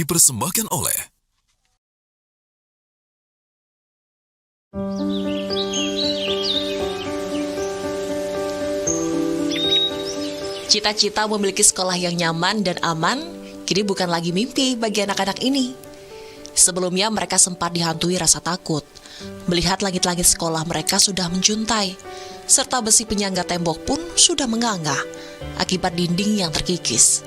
dipersembahkan oleh Cita-cita memiliki sekolah yang nyaman dan aman kini bukan lagi mimpi bagi anak-anak ini. Sebelumnya mereka sempat dihantui rasa takut melihat langit-langit sekolah mereka sudah menjuntai, serta besi penyangga tembok pun sudah menganga akibat dinding yang terkikis.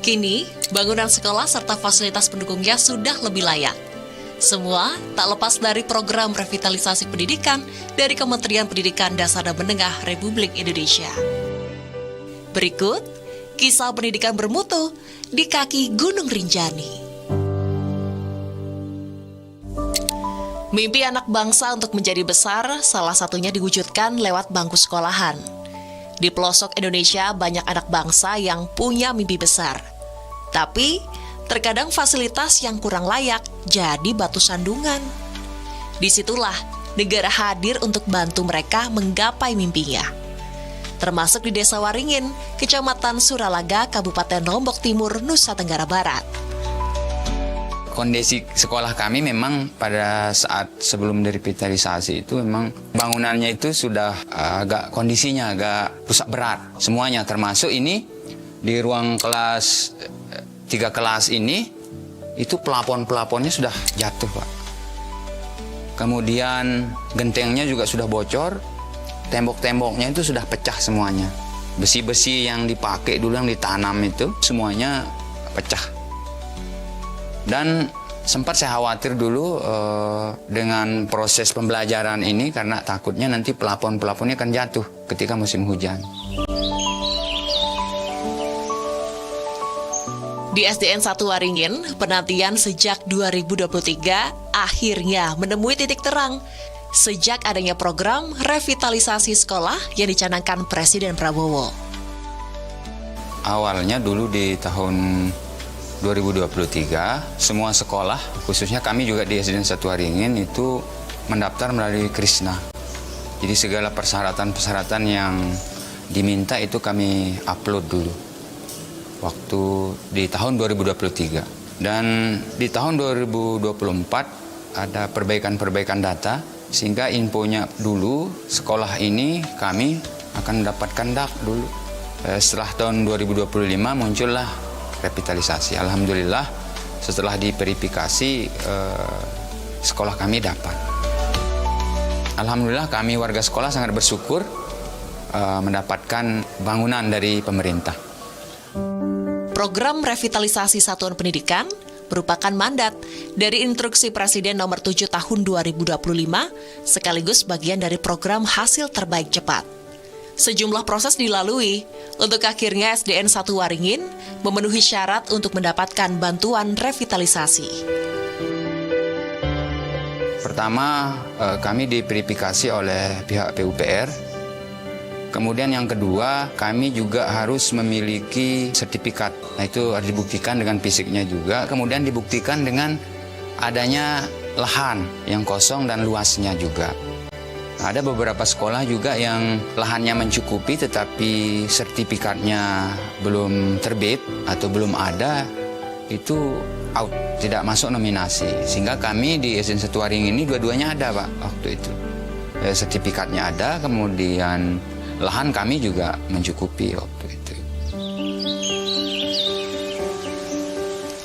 Kini, bangunan sekolah serta fasilitas pendukungnya sudah lebih layak. Semua tak lepas dari program revitalisasi pendidikan dari Kementerian Pendidikan Dasar dan Menengah Republik Indonesia. Berikut, kisah pendidikan bermutu di kaki Gunung Rinjani. Mimpi anak bangsa untuk menjadi besar salah satunya diwujudkan lewat bangku sekolahan. Di pelosok Indonesia banyak anak bangsa yang punya mimpi besar. Tapi, terkadang fasilitas yang kurang layak jadi batu sandungan. Disitulah negara hadir untuk bantu mereka menggapai mimpinya. Termasuk di Desa Waringin, Kecamatan Suralaga, Kabupaten Lombok Timur, Nusa Tenggara Barat. Kondisi sekolah kami memang pada saat sebelum direvitalisasi itu memang bangunannya itu sudah kondisinya agak rusak berat. Semuanya termasuk ini di ruang kelas 3 kelas ini itu pelapon-pelaponnya sudah jatuh, Pak. Kemudian gentengnya juga sudah bocor. Tembok-temboknya itu sudah pecah semuanya. Besi-besi yang dipakai dulu yang ditanam itu semuanya pecah. Dan sempat saya khawatir dulu dengan proses pembelajaran ini karena takutnya nanti pelapon-pelaponnya akan jatuh ketika musim hujan. Di SDN 1 Waringin, penantian sejak 2023 akhirnya menemui titik terang. Sejak adanya program revitalisasi sekolah yang dicanangkan Presiden Prabowo. Awalnya dulu di tahun 2023, semua sekolah, khususnya kami juga di SDN 1 Waringin itu mendaftar melalui Krisna. Jadi segala persyaratan-persyaratan yang diminta itu kami upload dulu. Waktu di tahun 2023. Dan di tahun 2024 ada perbaikan-perbaikan data. Sehingga infonya dulu sekolah ini kami akan mendapatkan DAK dulu. Setelah tahun 2025 muncullah revitalisasi. Alhamdulillah setelah diverifikasi sekolah kami dapat. Alhamdulillah kami warga sekolah sangat bersyukur mendapatkan bangunan dari pemerintah. Program revitalisasi satuan pendidikan merupakan mandat dari Instruksi Presiden Nomor 7 Tahun 2025 sekaligus bagian dari program hasil terbaik cepat. Sejumlah proses dilalui untuk akhirnya SDN 1 Waringin memenuhi syarat untuk mendapatkan bantuan revitalisasi. Pertama, kami diverifikasi oleh pihak PUPR. Kemudian yang kedua, kami juga harus memiliki sertifikat. Nah, itu harus dibuktikan dengan fisiknya juga. Kemudian dibuktikan dengan adanya lahan yang kosong dan luasnya juga. Ada beberapa sekolah juga yang lahannya mencukupi tetapi sertifikatnya belum terbit atau belum ada, itu out, tidak masuk nominasi. Sehingga kami di SDN 1 Waringin ini dua-duanya ada, Pak, waktu itu. Sertifikatnya ada, kemudian lahan kami juga mencukupi waktu itu.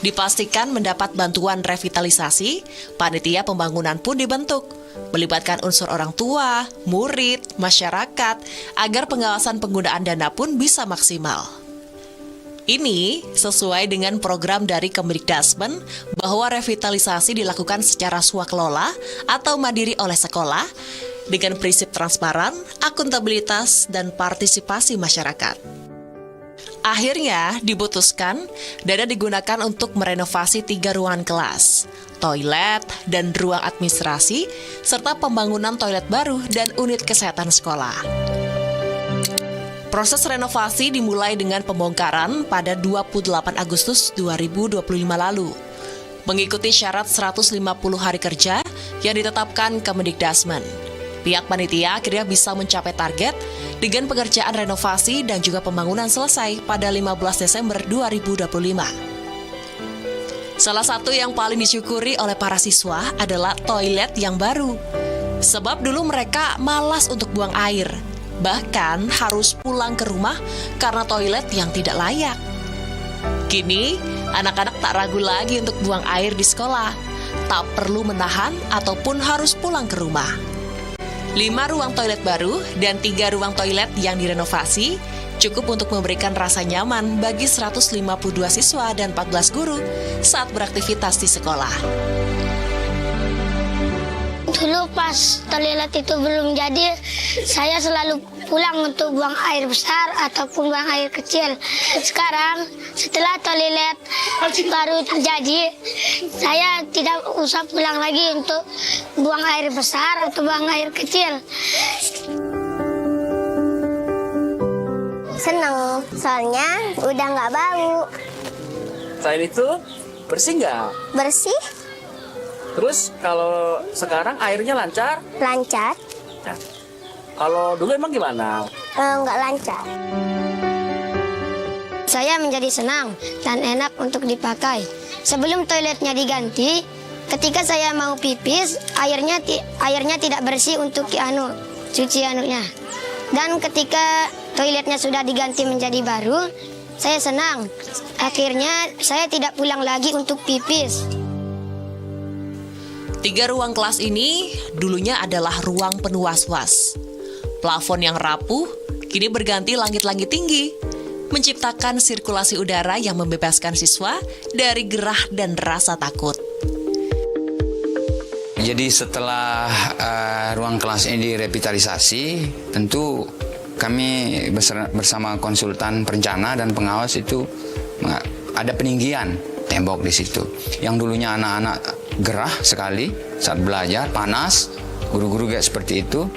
Dipastikan mendapat bantuan revitalisasi, panitia pembangunan pun dibentuk, melibatkan unsur orang tua, murid, masyarakat, agar pengawasan penggunaan dana pun bisa maksimal. Ini sesuai dengan program dari Kemdikdasmen bahwa revitalisasi dilakukan secara swakelola atau mandiri oleh sekolah, dengan prinsip transparan, akuntabilitas, dan partisipasi masyarakat. Akhirnya diputuskan dana digunakan untuk merenovasi 3 ruangan kelas, toilet, dan ruang administrasi, serta pembangunan toilet baru dan unit kesehatan sekolah. Proses renovasi dimulai dengan pembongkaran pada 28 Agustus 2025 lalu, mengikuti syarat 150 hari kerja yang ditetapkan Kemdikdasmen. Pihak panitia akhirnya bisa mencapai target dengan pengerjaan renovasi dan juga pembangunan selesai pada 15 Desember 2025. Salah satu yang paling disyukuri oleh para siswa adalah toilet yang baru. Sebab dulu mereka malas untuk buang air, bahkan harus pulang ke rumah karena toilet yang tidak layak. Kini, anak-anak tak ragu lagi untuk buang air di sekolah, tak perlu menahan ataupun harus pulang ke rumah. 5 ruang toilet baru dan 3 ruang toilet yang direnovasi cukup untuk memberikan rasa nyaman bagi 152 siswa dan 14 guru saat beraktivitas di sekolah. Dulu pas toilet itu belum jadi, saya selalu pulang untuk buang air besar ataupun buang air kecil. Sekarang setelah toilet baru jadi, saya tidak usah pulang lagi untuk buang air besar atau buang air kecil. Seneng, soalnya udah nggak bau. Selain itu, bersih nggak? Bersih, Terus kalau sekarang airnya lancar? lancar, Nah, kalau dulu emang gimana? nggak lancar. Saya menjadi senang dan enak untuk dipakai. Sebelum toiletnya diganti, ketika saya mau pipis, airnya tidak bersih untuk cuci anunya. Dan ketika toiletnya sudah diganti menjadi baru, saya senang. Akhirnya saya tidak pulang lagi untuk pipis. 3 ruang kelas ini dulunya adalah ruang penuh was-was. Plafon yang rapuh kini berganti langit-langit tinggi, menciptakan sirkulasi udara yang membebaskan siswa dari gerah dan rasa takut. Jadi setelah ruang kelas ini direvitalisasi, tentu kami bersama konsultan perencana dan pengawas itu ada peninggian tembok di situ. Yang dulunya anak-anak gerah sekali saat belajar, panas, guru-guru kayak seperti itu.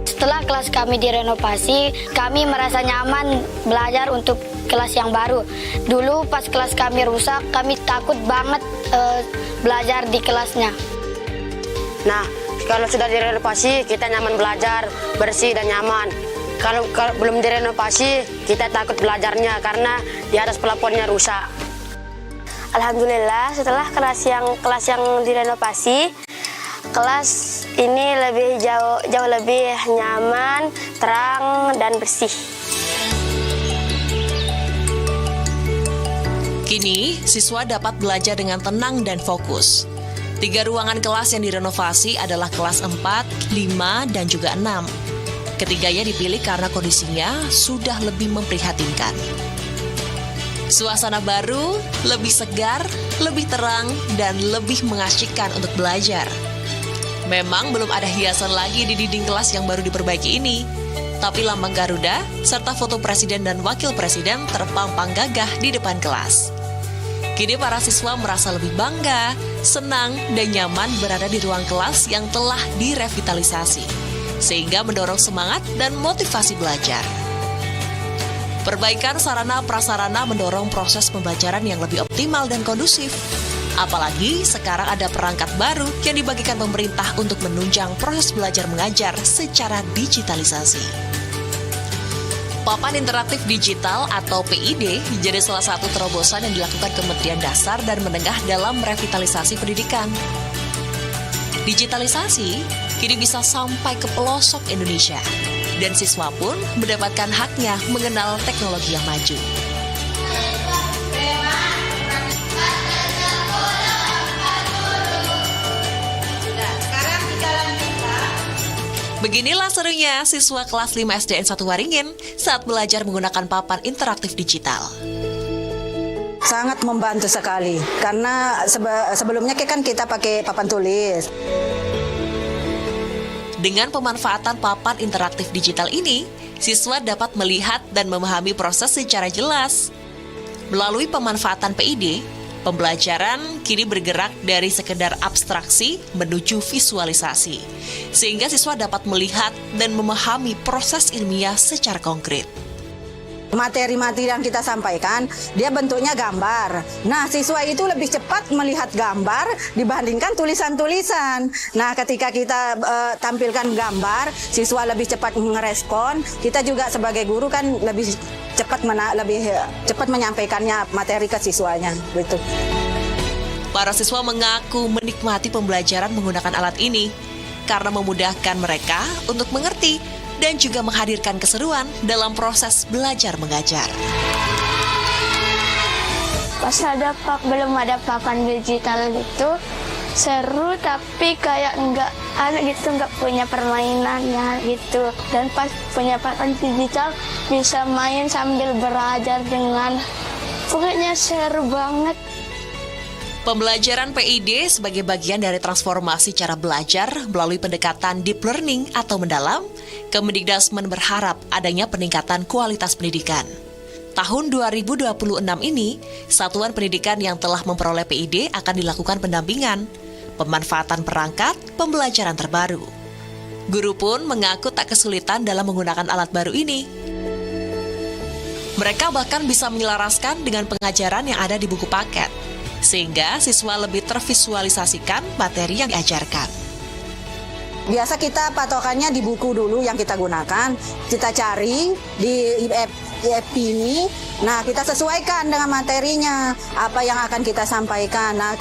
Setelah kelas kami direnovasi, kami merasa nyaman belajar untuk kelas yang baru. Dulu pas kelas kami rusak, kami takut banget belajar di kelasnya. Nah, kalau sudah direnovasi, kita nyaman belajar, bersih dan nyaman. Kalau belum direnovasi, kita takut belajarnya karena di atas plafonnya rusak. Alhamdulillah, setelah kelas yang direnovasi, kelas ini jauh lebih nyaman, terang dan bersih. Kini, siswa dapat belajar dengan tenang dan fokus. 3 ruangan kelas yang direnovasi adalah kelas 4, 5, dan juga 6. Ketiganya dipilih karena kondisinya sudah lebih memprihatinkan. Suasana baru, lebih segar, lebih terang, dan lebih mengasyikkan untuk belajar. Memang belum ada hiasan lagi di dinding kelas yang baru diperbaiki ini, tapi lambang Garuda serta foto presiden dan wakil presiden terpampang gagah di depan kelas. Kini para siswa merasa lebih bangga, senang, dan nyaman berada di ruang kelas yang telah direvitalisasi, sehingga mendorong semangat dan motivasi belajar. Perbaikan sarana-prasarana mendorong proses pembelajaran yang lebih optimal dan kondusif. Apalagi sekarang ada perangkat baru yang dibagikan pemerintah untuk menunjang proses belajar mengajar secara digitalisasi. Papan Interaktif Digital atau PID jadi salah satu terobosan yang dilakukan Kementerian Dasar dan Menengah dalam revitalisasi pendidikan. Digitalisasi kini bisa sampai ke pelosok Indonesia, dan siswa pun mendapatkan haknya mengenal teknologi yang maju. Beginilah serunya siswa kelas 5 SDN 1 Waringin saat belajar menggunakan papan interaktif digital. Sangat membantu sekali, karena sebelumnya kan kita pakai papan tulis. Dengan pemanfaatan papan interaktif digital ini, siswa dapat melihat dan memahami proses secara jelas. Melalui pemanfaatan PID, pembelajaran kini bergerak dari sekedar abstraksi menuju visualisasi, sehingga siswa dapat melihat dan memahami proses ilmiah secara konkret. Materi-materi yang kita sampaikan, dia bentuknya gambar. Nah, siswa itu lebih cepat melihat gambar dibandingkan tulisan-tulisan. Nah, ketika kita tampilkan gambar, siswa lebih cepat merespon. Kita juga sebagai guru kan lebih cepat menyampaikannya materi ke siswanya, gitu. Para siswa mengaku menikmati pembelajaran menggunakan alat ini karena memudahkan mereka untuk mengerti dan juga menghadirkan keseruan dalam proses belajar mengajar. Pas belum ada papan digital itu seru, tapi kayak nggak punya permainannya gitu. Dan pas punya papan digital bisa main sambil belajar pokoknya seru banget. Pembelajaran PID sebagai bagian dari transformasi cara belajar melalui pendekatan deep learning atau mendalam, Kemendikbudristek berharap adanya peningkatan kualitas pendidikan. Tahun 2026 ini, satuan pendidikan yang telah memperoleh PID akan dilakukan pendampingan, pemanfaatan perangkat, pembelajaran terbaru. Guru pun mengaku tak kesulitan dalam menggunakan alat baru ini. Mereka bahkan bisa menyelaraskan dengan pengajaran yang ada di buku paket, sehingga siswa lebih tervisualisasikan materi yang diajarkan. Biasa kita patokannya di buku dulu yang kita gunakan, kita cari di IEP ini, nah kita sesuaikan dengan materinya, apa yang akan kita sampaikan. Nah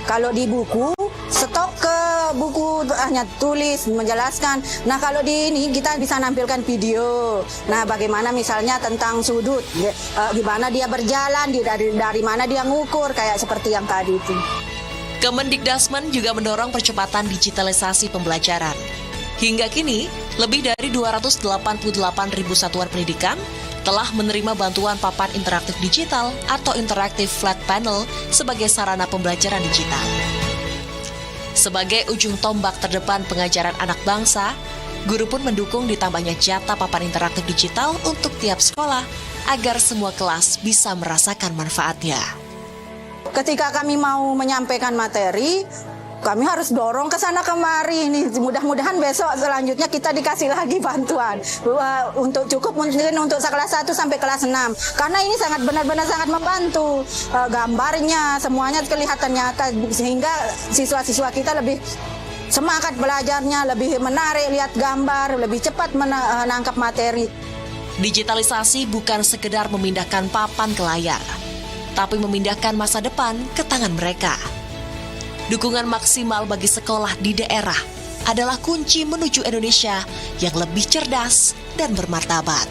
kalau di buku, stok ke buku hanya tulis, menjelaskan. Nah kalau di ini kita bisa nampilkan video, nah bagaimana misalnya tentang sudut, gimana dia berjalan, dari mana dia ngukur, kayak seperti yang tadi itu. Kemendikbudristek juga mendorong percepatan digitalisasi pembelajaran. Hingga kini, lebih dari 288.000 satuan pendidikan telah menerima bantuan papan interaktif digital atau Interactive Flat Panel sebagai sarana pembelajaran digital. Sebagai ujung tombak terdepan pengajaran anak bangsa, guru pun mendukung ditambahnya jatah papan interaktif digital untuk tiap sekolah agar semua kelas bisa merasakan manfaatnya. Ketika kami mau menyampaikan materi, kami harus dorong ke sana kemari. Ini mudah-mudahan besok selanjutnya kita dikasih lagi bantuan untuk cukup mungkin untuk kelas 1 sampai kelas 6. Karena ini sangat benar-benar sangat membantu. Gambarnya semuanya kelihatan nyata sehingga siswa-siswa kita lebih semangat belajarnya, lebih menarik lihat gambar, lebih cepat menangkap materi. Digitalisasi bukan sekedar memindahkan papan ke layar, tapi memindahkan masa depan ke tangan mereka. Dukungan maksimal bagi sekolah di daerah adalah kunci menuju Indonesia yang lebih cerdas dan bermartabat.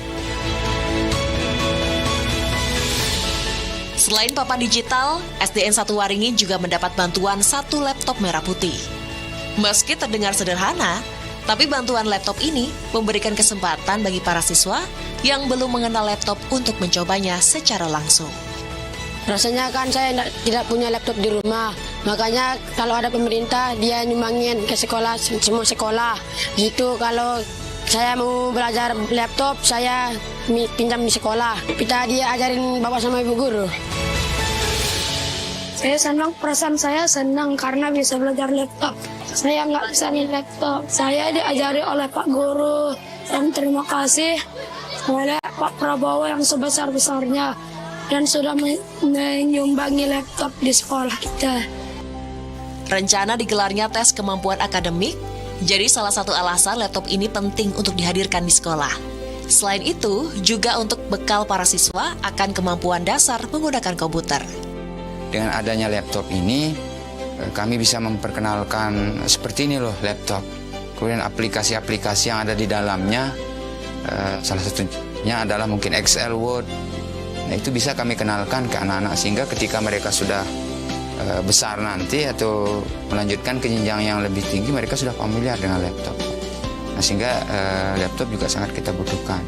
Selain papan digital, SDN 1 Waringin juga mendapat bantuan 1 laptop merah putih. Meski terdengar sederhana, tapi bantuan laptop ini memberikan kesempatan bagi para siswa yang belum mengenal laptop untuk mencobanya secara langsung. Rasanya kan saya tidak punya laptop di rumah, makanya kalau ada pemerintah dia nyumbangin ke sekolah, semua sekolah gitu. Kalau saya mau belajar laptop, saya pinjam di sekolah, kita dia ajarin bapak sama ibu guru. Saya senang, perasaan saya senang karena bisa belajar laptop. Saya nggak bisa nih laptop, saya diajari oleh Pak Guru, dan terima kasih oleh Pak Prabowo yang sebesar-besarnya dan sudah menyumbangi laptop di sekolah kita. Rencana digelarnya tes kemampuan akademik jadi salah satu alasan laptop ini penting untuk dihadirkan di sekolah. Selain itu, juga untuk bekal para siswa akan kemampuan dasar menggunakan komputer. Dengan adanya laptop ini, kami bisa memperkenalkan seperti ini loh laptop. Kemudian aplikasi-aplikasi yang ada di dalamnya, salah satunya adalah mungkin Excel, Word. Nah, itu bisa kami kenalkan ke anak-anak sehingga ketika mereka sudah besar nanti atau melanjutkan ke jenjang yang lebih tinggi, mereka sudah familiar dengan laptop. Nah, sehingga laptop juga sangat kita butuhkan.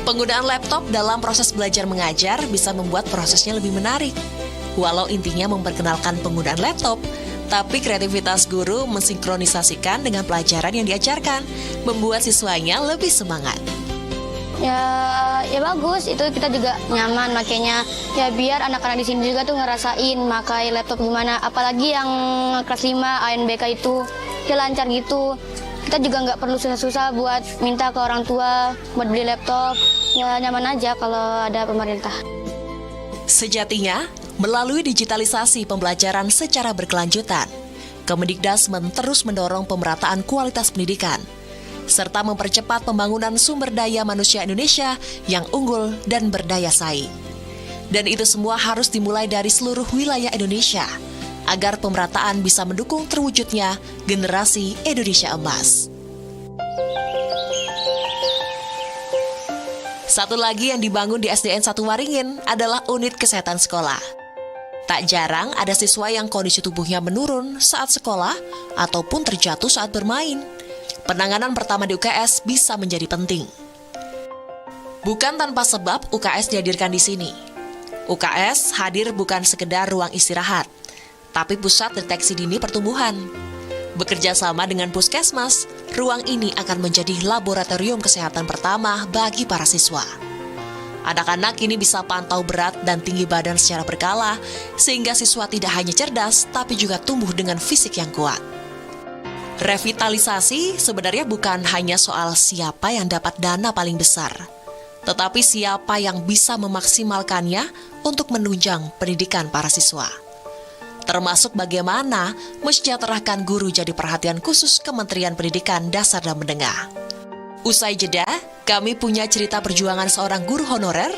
Penggunaan laptop dalam proses belajar mengajar bisa membuat prosesnya lebih menarik. Walau intinya memperkenalkan penggunaan laptop, tapi kreativitas guru mensinkronisasikan dengan pelajaran yang diajarkan, membuat siswanya lebih semangat. Ya bagus, itu kita juga nyaman makanya ya biar anak-anak di sini juga tuh ngerasain makai laptop gimana, apalagi yang kelas 5 ANBK itu ya lancar gitu. Kita juga nggak perlu susah-susah buat minta ke orang tua buat beli laptop. Ya nyaman aja kalau ada pemerintah. Sejatinya, melalui digitalisasi pembelajaran secara berkelanjutan, Kemendikdasmen terus mendorong pemerataan kualitas pendidikan, serta mempercepat pembangunan sumber daya manusia Indonesia yang unggul dan berdaya saing. Dan itu semua harus dimulai dari seluruh wilayah Indonesia, agar pemerataan bisa mendukung terwujudnya generasi Indonesia emas. Satu lagi yang dibangun di SDN 1 Waringin adalah unit kesehatan sekolah. Tak jarang ada siswa yang kondisi tubuhnya menurun saat sekolah ataupun terjatuh saat bermain. Penanganan pertama di UKS bisa menjadi penting. Bukan tanpa sebab UKS dihadirkan di sini. UKS hadir bukan sekedar ruang istirahat, tapi pusat deteksi dini pertumbuhan. Bekerja sama dengan Puskesmas, ruang ini akan menjadi laboratorium kesehatan pertama bagi para siswa. Anak-anak kini bisa pantau berat dan tinggi badan secara berkala, sehingga siswa tidak hanya cerdas, tapi juga tumbuh dengan fisik yang kuat. Revitalisasi sebenarnya bukan hanya soal siapa yang dapat dana paling besar, tetapi siapa yang bisa memaksimalkannya untuk menunjang pendidikan para siswa. Termasuk bagaimana mensejahterakan guru jadi perhatian khusus Kementerian Pendidikan Dasar dan Menengah. Usai jeda, kami punya cerita perjuangan seorang guru honorer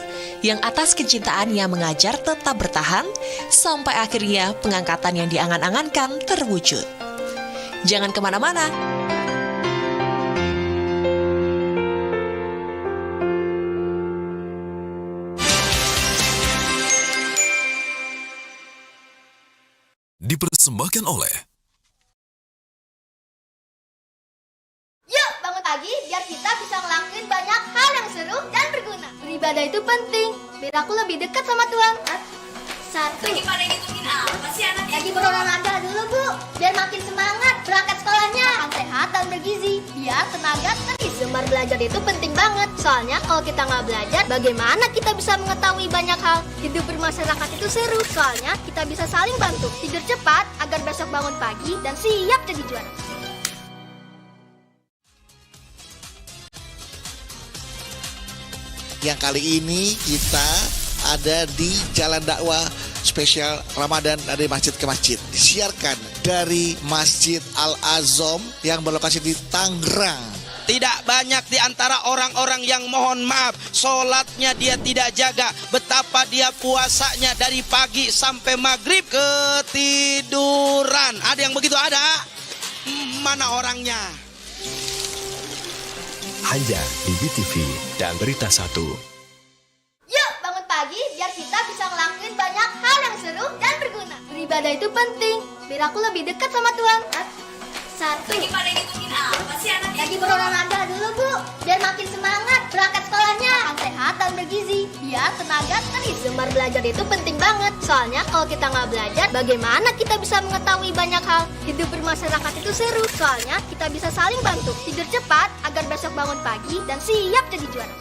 yang atas kecintaannya mengajar tetap bertahan sampai akhirnya pengangkatan yang diangan-angankan terwujud. Jangan kemana-mana. Dipersembahkan oleh Yuk bangun pagi biar kita bisa ngelakuin banyak hal yang seru dan berguna. Beribadah itu penting, biar aku lebih dekat sama Tuhan. Satu. Lagi pada ngitungin apa sih anaknya? Lagi berolahraga dulu Bu, biar makin semangat berangkat sekolahnya. Makan sehat dan bergizi, biar tenaga terisi. Gemar belajar itu penting banget. Soalnya kalau kita nggak belajar, bagaimana kita bisa mengetahui banyak hal? Hidup bermasyarakat itu seru. Soalnya kita bisa saling bantu. Tidur cepat agar besok bangun pagi dan siap jadi juara. Yang kali ini kita ada di Jalan Dakwah spesial Ramadan dari masjid ke masjid. Disiarkan dari Masjid Al-Azom yang berlokasi di Tangerang. Tidak banyak di antara orang-orang yang mohon maaf, sholatnya dia tidak jaga. Betapa dia puasanya dari pagi sampai maghrib ketiduran. Ada yang begitu ada? Mana orangnya? hanya di BTV dan Berita 1. Yuk bangun pagi biar kita bisa ngelakuin banyak hal yang seru dan berguna. Beribadah itu penting, biar aku lebih dekat sama Tuhan. Satu. Lagi pada ngitungin apa sih anaknya? Lagi berolahraga dulu Bu, biar makin semangat berangkat sekolahnya. Makan sehat dan bergizi, biar tenaga terisi. Gemar belajar itu penting banget. Soalnya kalau kita nggak belajar, bagaimana kita bisa mengetahui banyak hal? Hidup bermasyarakat itu seru. Soalnya kita bisa saling bantu. Tidur cepat agar besok bangun pagi dan siap jadi juara.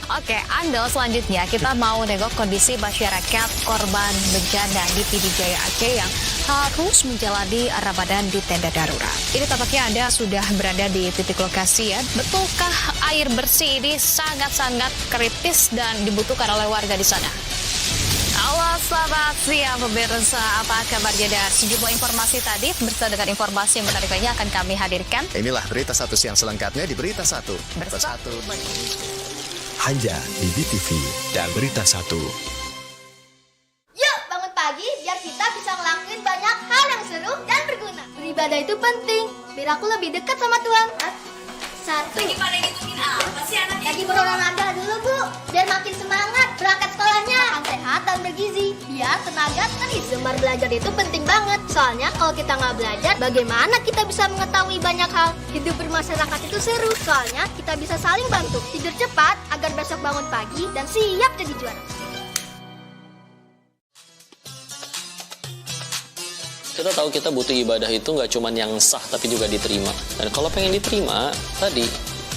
Oke, Andel, selanjutnya kita mau nengok kondisi masyarakat korban bencana di Pidijaya Aceh yang harus menjalani Ramadan di tenda darurat. Ini tampaknya Anda sudah berada di titik lokasi ya. Betulkah air bersih ini sangat-sangat kritis dan dibutuhkan oleh warga di sana? Halo selamat siang pemirsa, apa kabarnya dan sejumlah informasi tadi bersama dengan informasi yang menarik lainnya akan kami hadirkan. Inilah Berita 1 siang selengkapnya di Berita 1. Bersatu. Hanya di BTV dan Berita 1. Yuk bangun pagi biar kita bisa ngelakuin banyak hal yang seru dan berguna. Beribadah itu penting, biar aku lebih dekat sama Tuhan. Satu. Lagi pada ngitungin apa sih anaknya? Lagi berolahraga dulu Bu, biar makin semangat berangkat sekolahnya. Makan sehat dan bergizi, biar tenaga terisi. Gemar belajar itu penting banget. Soalnya kalau kita nggak belajar, bagaimana kita bisa mengetahui banyak hal? Hidup bermasyarakat itu seru. Soalnya kita bisa saling bantu. Tidur cepat agar besok bangun pagi dan siap jadi juara. Kita tahu kita butuh ibadah itu nggak cuma yang sah tapi juga diterima. Dan kalau pengen diterima, tadi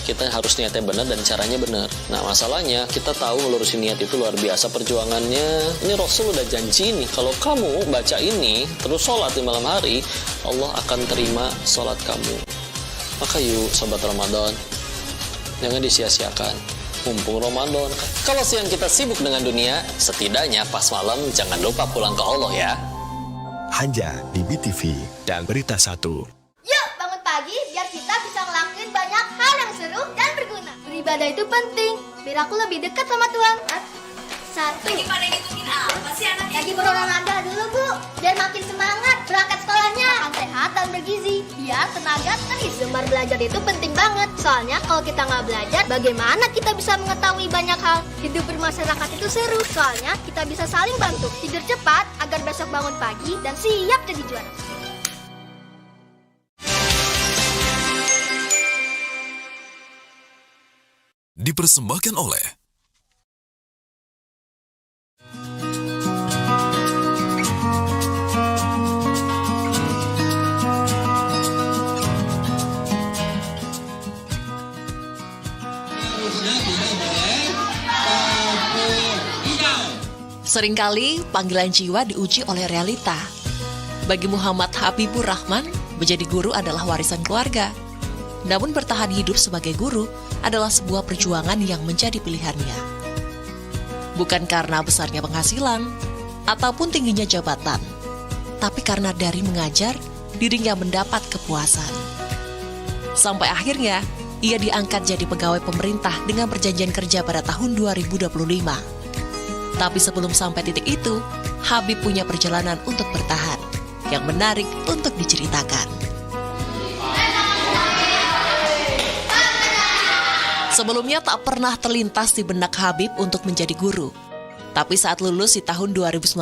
kita harus niatnya benar dan caranya benar. Nah masalahnya kita tahu melurusin niat itu luar biasa perjuangannya. Ini Rasul udah janji nih, kalau kamu baca ini terus sholat di malam hari, Allah akan terima sholat kamu. Maka yuk sahabat Ramadan, Jangan disia-siakan. Mumpung Ramadan. Kalau siang kita sibuk dengan dunia, setidaknya pas malam jangan lupa pulang ke Allah ya. Hanya di BTV dan Berita 1. Yuk bangun pagi biar kita bisa ngelakuin banyak hal yang seru dan berguna. Beribadah itu penting, biar aku lebih dekat sama Tuhan. Satu. Lagi pada ngitungin apa sih anaknya? Lagi berolahraga dulu Bu, biar makin semangat berangkat sekolahnya. Makan sehat dan bergizi, biar tenaga terisi. Gemar belajar itu penting banget, soalnya kalau kita nggak belajar, bagaimana kita bisa mengetahui banyak hal? Hidup bermasyarakat itu seru, soalnya kita bisa saling bantu. Tidur cepat agar besok bangun pagi dan siap jadi juara. Dipersembahkan oleh Seringkali panggilan jiwa diuji oleh realita. Bagi Muhammad Habibur Rahman, menjadi guru adalah warisan keluarga. Namun bertahan hidup sebagai guru adalah sebuah perjuangan yang menjadi pilihannya. Bukan karena besarnya penghasilan ataupun tingginya jabatan, tapi karena dari mengajar, dirinya mendapat kepuasan. Sampai akhirnya, ia diangkat jadi pegawai pemerintah dengan perjanjian kerja pada tahun 2025. Tapi sebelum sampai titik itu, Habib punya perjalanan untuk bertahan, yang menarik untuk diceritakan. Sebelumnya tak pernah terlintas di benak Habib untuk menjadi guru. Tapi saat lulus di tahun 2019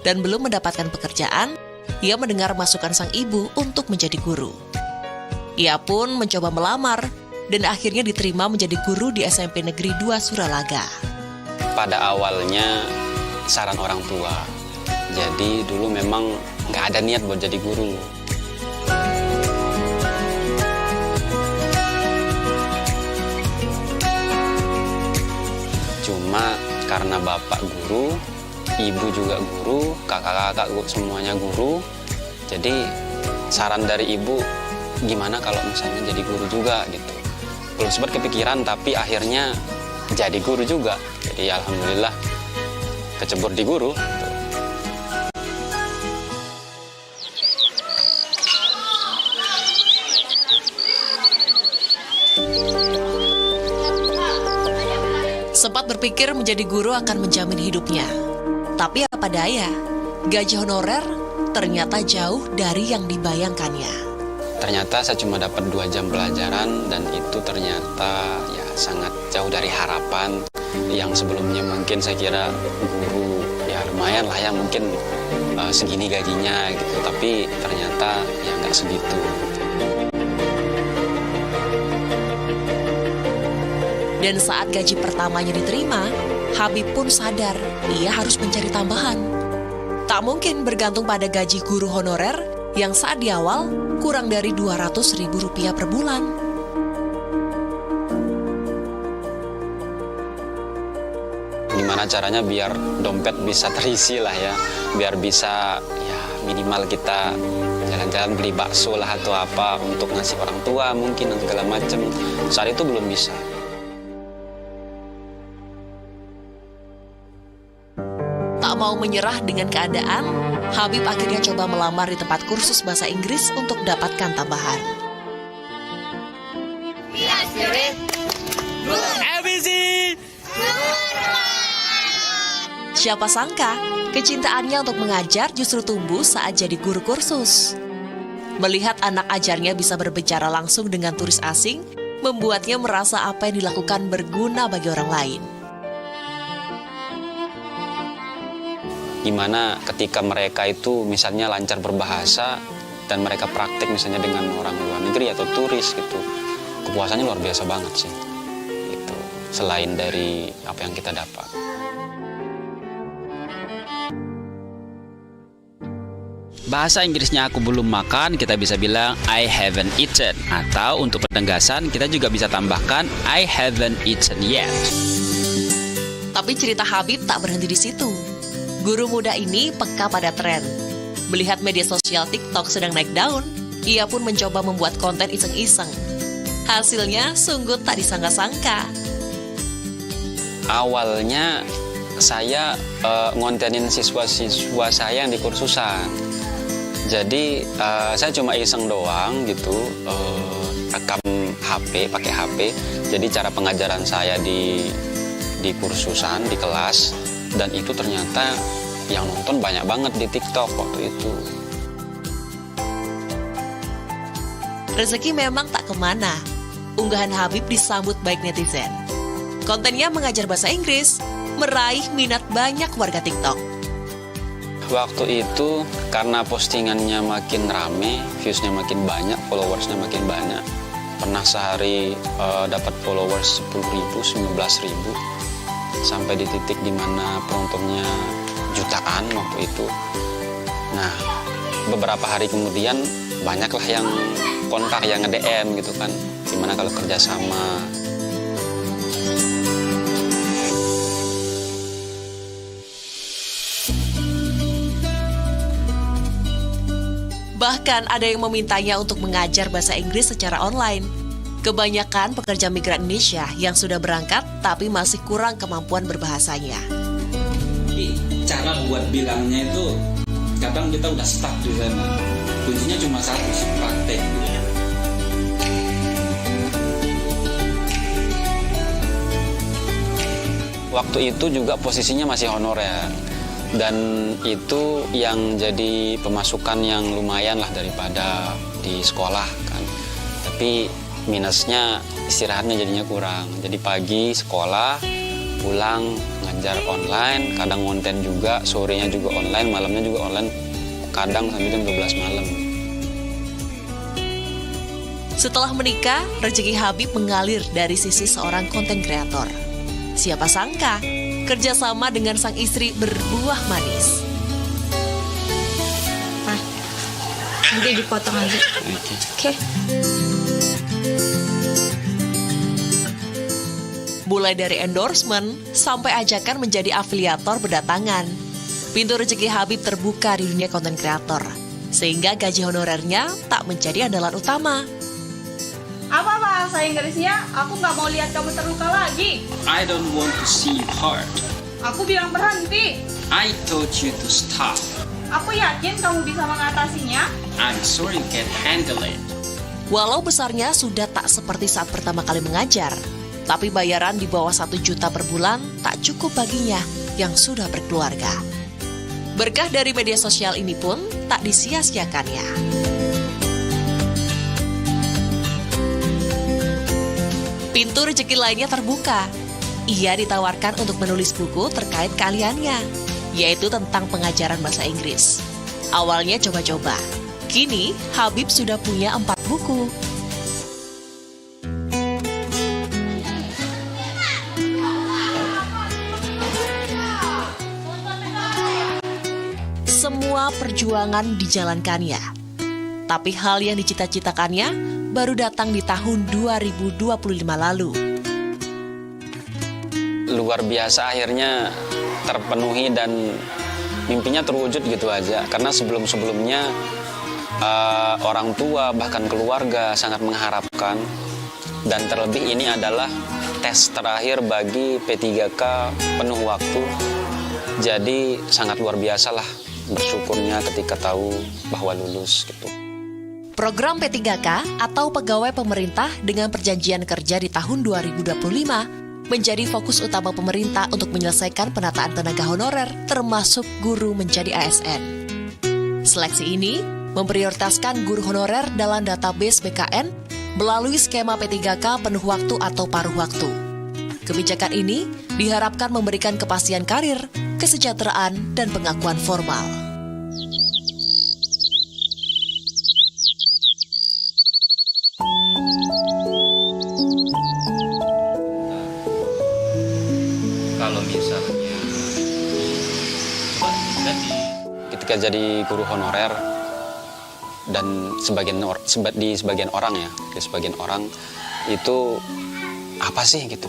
dan belum mendapatkan pekerjaan, ia mendengar masukan sang ibu untuk menjadi guru. Ia pun mencoba melamar dan akhirnya diterima menjadi guru di SMP Negeri 2 Suralaga. Pada awalnya saran orang tua, jadi dulu memang nggak ada niat buat jadi guru. Cuma karena bapak guru, ibu juga guru, kakak-kakak semuanya guru, jadi saran dari ibu gimana kalau misalnya jadi guru juga gitu. Belum sempat kepikiran tapi akhirnya jadi guru juga. Jadi alhamdulillah kecebur di guru. Sempat berpikir menjadi guru akan menjamin hidupnya. Tapi apa daya, gaji honorer ternyata jauh dari yang dibayangkannya. Ternyata saya cuma dapat 2 jam pelajaran dan itu ternyata ya sangat jauh dari harapan. Yang sebelumnya mungkin saya kira guru ya lumayan lah ya mungkin segini gajinya gitu, tapi ternyata ya nggak segitu. Dan saat gaji pertamanya diterima, Habib pun sadar ia harus mencari tambahan. Tak mungkin bergantung pada gaji guru honorer yang saat di awal kurang dari Rp200.000 per bulan. Gimana caranya biar dompet bisa terisi lah ya, biar bisa ya minimal kita jalan-jalan beli bakso lah atau apa untuk ngasih orang tua mungkin dan segala macam. Saat itu belum bisa. Tak mau menyerah dengan keadaan, Habib akhirnya coba melamar di tempat kursus bahasa Inggris untuk dapatkan tambahan. Siapa sangka, kecintaannya untuk mengajar justru tumbuh saat jadi guru kursus. Melihat anak ajarnya bisa berbicara langsung dengan turis asing, membuatnya merasa apa yang dilakukan berguna bagi orang lain. Gimana ketika mereka itu misalnya lancar berbahasa dan mereka praktik misalnya dengan orang luar negeri atau turis gitu, kepuasannya luar biasa banget sih. Gitu. Selain dari apa yang kita dapat. Bahasa Inggrisnya aku belum makan, kita bisa bilang I haven't eaten. Atau untuk penegasan, kita juga bisa tambahkan I haven't eaten yet. Tapi cerita Habib tak berhenti di situ. Guru muda ini peka pada tren. Melihat media sosial TikTok sedang naik daun, ia pun mencoba membuat konten iseng-iseng. Hasilnya sungguh tak disangka-sangka. Awalnya saya ngontenin siswa-siswa saya yang di kursusan. Jadi saya cuma iseng doang gitu, rekam HP, pakai HP. Jadi cara pengajaran saya di kursusan, di kelas, dan itu ternyata yang nonton banyak banget di TikTok waktu itu. Rezeki memang tak kemana. Unggahan Habib disambut baik netizen. Kontennya mengajar bahasa Inggris, meraih minat banyak warga TikTok. Waktu itu karena postingannya makin rame, viewsnya makin banyak, followersnya makin banyak. Pernah sehari dapat followers 10.000, 19.000. Sampai di titik dimana penontonnya jutaan waktu itu. Nah, beberapa hari kemudian banyaklah yang kontak, yang nge-DM gitu kan. Gimana kalau kerjasama. Bahkan ada yang memintanya untuk mengajar bahasa Inggris secara online. Kebanyakan pekerja migran Indonesia yang sudah berangkat tapi masih kurang kemampuan berbahasanya. Tapi cara buat bilangnya itu kadang kita udah stuck di sana. Kuncinya cuma satu sih, praktek. Waktu itu juga posisinya masih honorer. Dan itu yang jadi pemasukan yang lumayan lah daripada di sekolah kan. Tapi minusnya istirahatnya jadinya kurang. Jadi pagi sekolah, pulang ngajar online, kadang konten juga, sorenya juga online, malamnya juga online, kadang sampai jam 12 malam. Setelah menikah, rezeki Habib mengalir dari sisi seorang konten kreator. Siapa sangka, kerjasama dengan sang istri berbuah manis. Nanti dipotong aja. Oke. Mulai dari endorsement sampai ajakan menjadi afiliator berdatangan. Pintu rezeki Habib terbuka di dunia konten kreator, sehingga gaji honorernya tak menjadi andalan utama. Apa bahasa Inggrisnya? Aku nggak mau lihat kamu terluka lagi. I don't want to see you hurt. Aku bilang berhenti. I told you to stop. Aku yakin kamu bisa mengatasinya. I'm sorry you can't handle it. Walau besarnya sudah tak seperti saat pertama kali mengajar, tapi bayaran di bawah 1 juta per bulan tak cukup baginya yang sudah berkeluarga. Berkah dari media sosial ini pun tak disia-siakannya. Pintu rezeki lainnya terbuka. Ia ditawarkan untuk menulis buku terkait keahliannya, yaitu tentang pengajaran bahasa Inggris. Awalnya coba-coba, kini Habib sudah punya 4 buku. Semua perjuangan dijalankannya, tapi hal yang dicita-citakannya baru datang di tahun 2025 lalu. Luar biasa akhirnya terpenuhi dan mimpinya terwujud gitu aja. Karena sebelum-sebelumnya orang tua bahkan keluarga sangat mengharapkan. Dan terlebih ini adalah tes terakhir bagi P3K penuh waktu. Jadi sangat luar biasa lah bersyukurnya ketika tahu bahwa lulus gitu. Program P3K atau Pegawai Pemerintah dengan Perjanjian Kerja di tahun 2025 menjadi fokus utama pemerintah untuk menyelesaikan penataan tenaga honorer termasuk guru menjadi ASN. Seleksi ini memprioritaskan guru honorer dalam database BKN melalui skema P3K penuh waktu atau paruh waktu. Kebijakan ini diharapkan memberikan kepastian karir, kesejahteraan, dan pengakuan formal. Kalau misalnya ketika jadi guru honorer dan di sebagian orang itu apa sih gitu,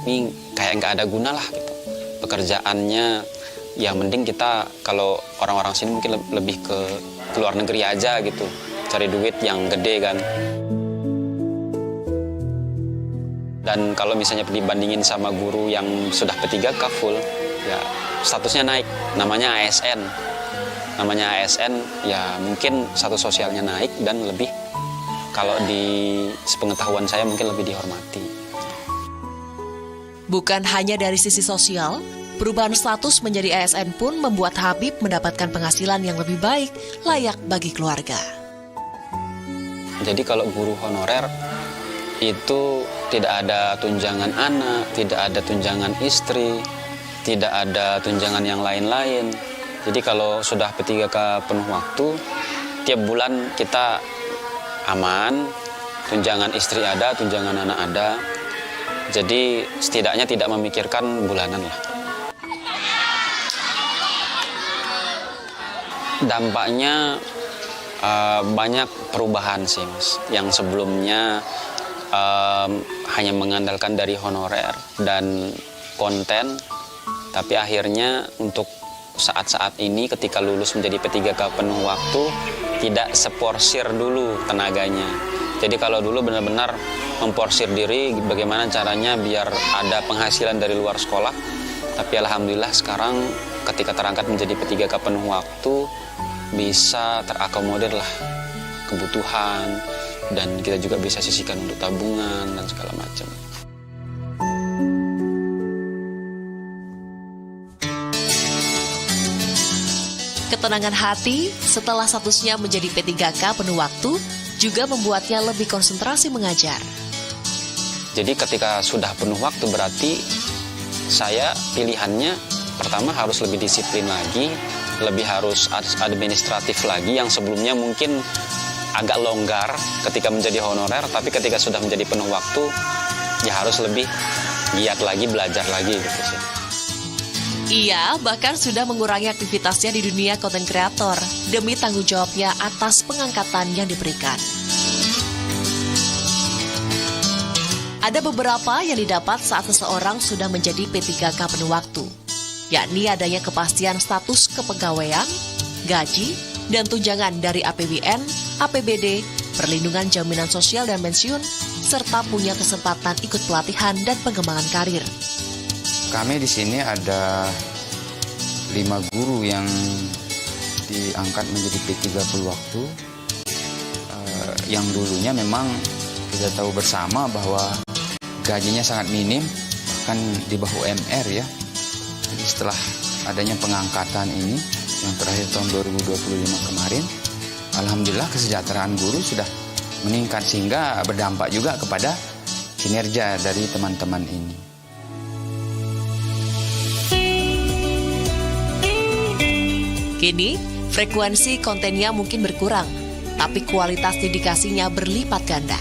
ini kayak nggak ada guna lah gitu pekerjaannya. Ya mending kita kalau orang-orang sini mungkin lebih ke luar negeri aja gitu, cari duit yang gede kan. Dan kalau misalnya dibandingin sama guru yang sudah P3K full, ya statusnya naik, namanya ASN. Namanya ASN, ya mungkin status sosialnya naik dan lebih, kalau di sepengetahuan saya mungkin lebih dihormati. Bukan hanya dari sisi sosial, perubahan status menjadi ASN pun membuat Habib mendapatkan penghasilan yang lebih baik, layak bagi keluarga. Jadi kalau guru honorer itu tidak ada tunjangan anak, tidak ada tunjangan istri, tidak ada tunjangan yang lain-lain. Jadi kalau sudah P3K penuh waktu, tiap bulan kita aman, tunjangan istri ada, tunjangan anak ada. Jadi setidaknya tidak memikirkan bulanan lah. Dampaknya banyak perubahan sih, Mas. Yang sebelumnya hanya mengandalkan dari honorer dan konten, tapi akhirnya untuk saat-saat ini ketika lulus menjadi P3K penuh waktu, tidak seporsir dulu tenaganya. Jadi kalau dulu benar-benar memporsir diri bagaimana caranya biar ada penghasilan dari luar sekolah, tapi alhamdulillah sekarang ketika terangkat menjadi P3K penuh waktu, bisa terakomodir lah kebutuhan, dan kita juga bisa sisihkan untuk tabungan dan segala macam. Ketenangan hati setelah statusnya menjadi P3K penuh waktu juga membuatnya lebih konsentrasi mengajar. Jadi ketika sudah penuh waktu berarti saya pilihannya pertama harus lebih disiplin lagi, lebih harus administratif lagi, yang sebelumnya mungkin agak longgar ketika menjadi honorer, tapi ketika sudah menjadi penuh waktu ya harus lebih giat lagi, belajar lagi gitu sih. Ia bahkan sudah mengurangi aktivitasnya di dunia konten kreator demi tanggung jawabnya atas pengangkatan yang diberikan. Ada beberapa yang didapat saat seseorang sudah menjadi P3K penuh waktu, yakni adanya kepastian status kepegawaian, gaji, dan tunjangan dari APBN, APBD, perlindungan jaminan sosial dan pensiun, serta punya kesempatan ikut pelatihan dan pengembangan karir. Kami di sini ada 5 guru yang diangkat menjadi P3 penuh waktu. Yang dulunya memang kita tahu bersama bahwa gajinya sangat minim, bahkan di bawah UMR ya. Jadi setelah adanya pengangkatan ini yang terakhir tahun 2025 kemarin, alhamdulillah kesejahteraan guru sudah meningkat sehingga berdampak juga kepada kinerja dari teman-teman ini. Kini, frekuensi kontennya mungkin berkurang, tapi kualitas dedikasinya berlipat ganda.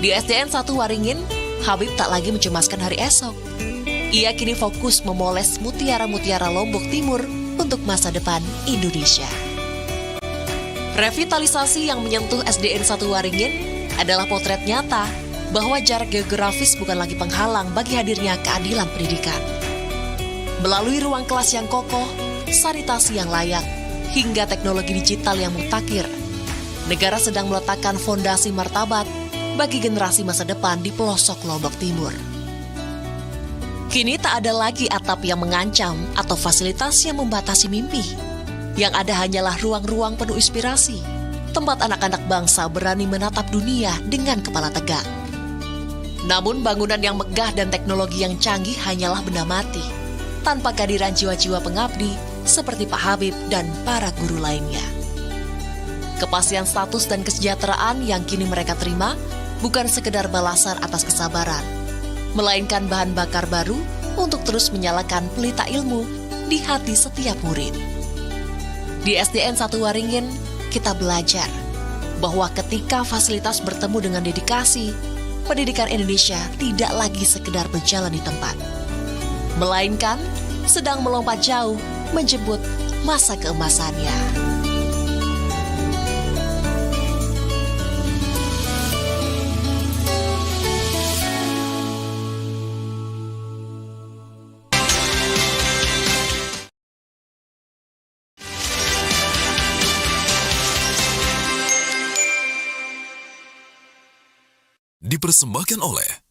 Di SDN 1 Waringin, Habib tak lagi mencemaskan hari esok. Ia kini fokus memoles mutiara-mutiara Lombok Timur untuk masa depan Indonesia. Revitalisasi yang menyentuh SDN 1 Waringin adalah potret nyata bahwa jarak geografis bukan lagi penghalang bagi hadirnya keadilan pendidikan. Melalui ruang kelas yang kokoh, sanitasi yang layak, hingga teknologi digital yang mutakhir, negara sedang meletakkan fondasi martabat bagi generasi masa depan di pelosok Lombok Timur. Kini tak ada lagi atap yang mengancam atau fasilitas yang membatasi mimpi. Yang ada hanyalah ruang-ruang penuh inspirasi, tempat anak-anak bangsa berani menatap dunia dengan kepala tegak. Namun bangunan yang megah dan teknologi yang canggih hanyalah benda mati, tanpa kehadiran jiwa-jiwa pengabdi seperti Pak Habib dan para guru lainnya. Kepastian status dan kesejahteraan yang kini mereka terima bukan sekedar balasan atas kesabaran, melainkan bahan bakar baru untuk terus menyalakan pelita ilmu di hati setiap murid. Di SDN 1 Waringin, kita belajar bahwa ketika fasilitas bertemu dengan dedikasi, pendidikan Indonesia tidak lagi sekedar berjalan di tempat, melainkan sedang melompat jauh menjemput masa keemasannya. Dipersembahkan oleh